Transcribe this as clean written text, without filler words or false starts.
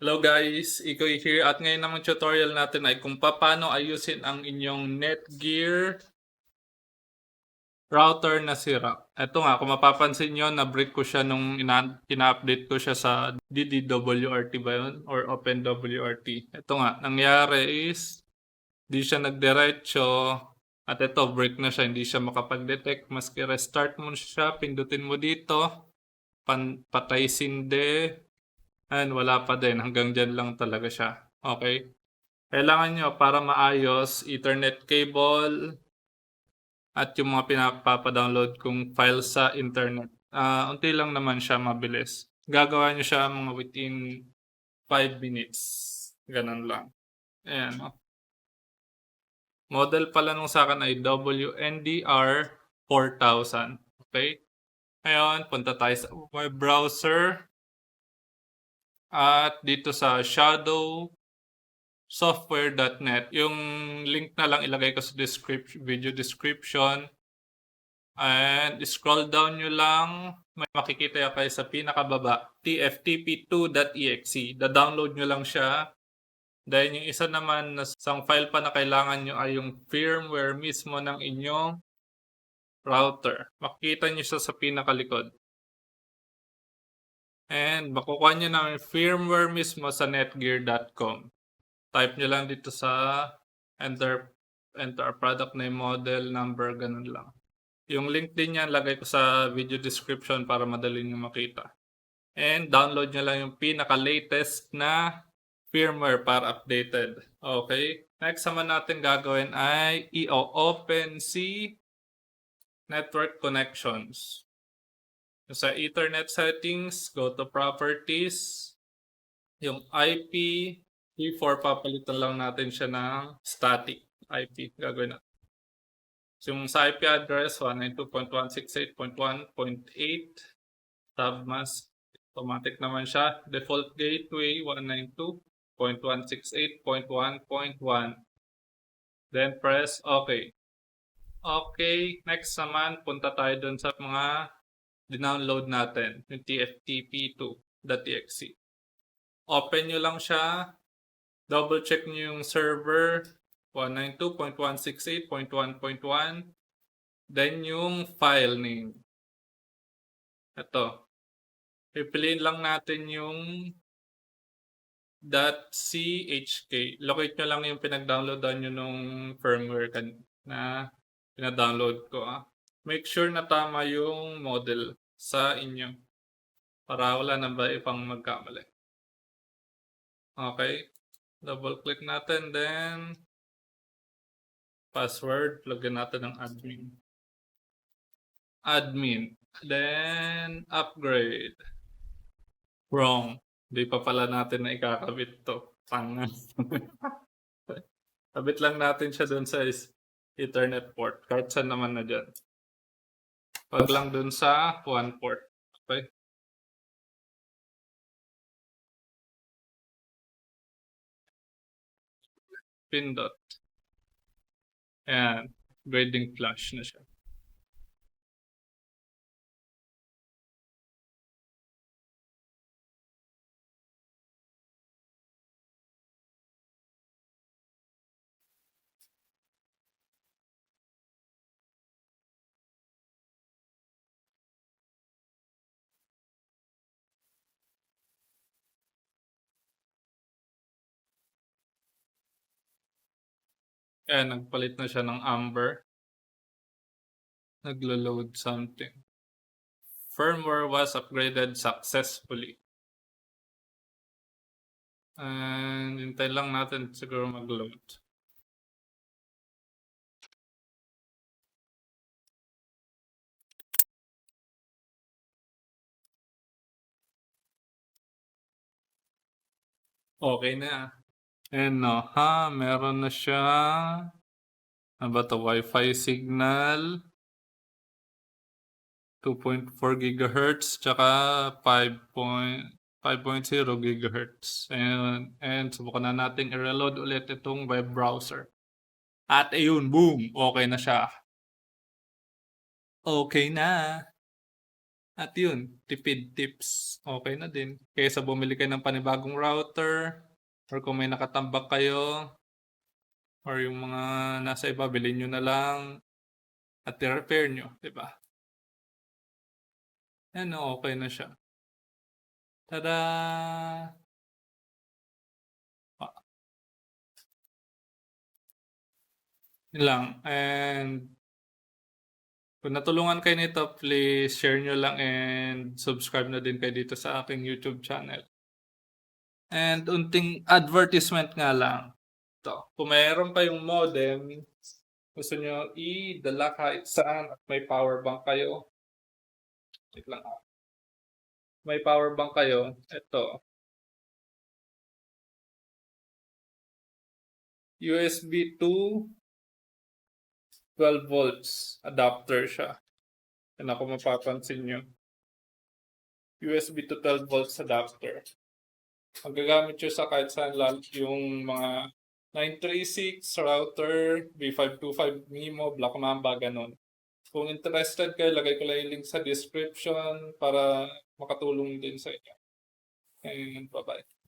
Hello guys, Ikoy here at ngayon namang tutorial natin ay kung paano ayusin ang inyong Netgear router na sira. Ito nga, kung mapapansin nyo, na-break ko siya nung ina-update ko siya sa DDWRT ba yun? Or OpenWRT. Ito nga, nangyari is, di siya nagdiretso at ito, break na siya, hindi siya makapag-detect. Maski restart mo siya, pindutin mo dito, patay sinde, and wala pa din. Hanggang dyan lang talaga siya. Okay? Kailangan nyo para maayos, Ethernet cable at yung mga pinapapa-download kong files sa internet. Unti lang naman siya, mabilis. Gagawa nyo siya mga within 5 minutes. Ganun lang. Ayan. Model pala nung sa akin ay WNDR 4000. Okay? Ngayon, punta tayo sa web browser. At dito sa shadowsoftware.net. Yung link na lang ilagay ko sa video description. And scroll down nyo lang. May makikita kayo sa pinakababa. tftp2.exe. Da-download nyo lang siya. Dahil yung isa naman na isang file pa na kailangan nyo ay yung firmware mismo ng inyong router. Makikita nyo siya sa pinakalikod. And makukuha nyo na yung firmware mismo sa netgear.com. Type nyo lang dito sa enter product name, model, number, ganun lang. Yung link din yan, lagay ko sa video description para madali nyo makita. And download nyo lang yung pinaka-latest na firmware para updated. Okay? Next naman natin gagawin ay i-open si network connections. Sa Ethernet settings, go to properties. Yung IP, P4, papalitan lang natin siya ng static IP. Gagawin natin. So, yung sa IP address, 192.168.1.8, submask, automatic naman siya. Default gateway, 192.168.1.1. Then press OK. Okay, next naman, punta tayo dun sa mga dinownload natin, yung tftp2.exe. Open nyo lang siya, double check nyo yung server, 192.168.1.1, then yung file name. Ito. Pipiliin lang natin yung .chk. Locate nyo lang yung pinag-downloadan nyo nung firmware na pinadownload ko. Make sure na tama yung model sa inyo para wala na ba ipang magkamali. Okay. Double click natin, then password, lagyan natin ng admin, then upgrade. Wrong. Hindi pa pala natin na ikakabit to. Tanga. Kabit lang natin siya dun sa Ethernet port. Kahit saan naman na dyan. Pag lang dun sa one port. Okay? Pindot. Ayan. Grading flash na siya. Ayan. Nagpalit na siya ng amber. Naglo-load something. Firmware was upgraded successfully. And hintay lang natin siguro mag-load. Okay na. And no, meron na siya. Ano ba ito? Wi-Fi signal. 2.4 GHz tsaka 5.0 GHz. And subukan na natin i-reload ulit itong web browser. At ayun, boom! Okay na siya. Okay na. At yun, tipid tips, okay na din. Kaysa bumili kayo ng panibagong router or kung may nakatambak kayo or yung mga nasa iba, bilhin nyo na lang at i-repair nyo, di ba? Yan, okay na siya. Tada! Ah, yun lang. And kung natulungan kayo nito, please share nyo lang and subscribe na din kayo dito sa aking YouTube channel. And unting advertisement nga lang. Ito, kung mayroon kayong modem, gusto nyo i-dala kahit saan at may power bank kayo. Wait lang. May power bank kayo. Ito. USB to 12 volts adapter siya. Yan ako mapapansin nyo. USB to 12 volts adapter. Ang gagamit nyo sa kahit saan yung mga 936 router, B525 MIMO, Black Mamba, ganun. Kung interested kayo, lagay ko lang yung link sa description para makatulong din sa inyo. And bye-bye.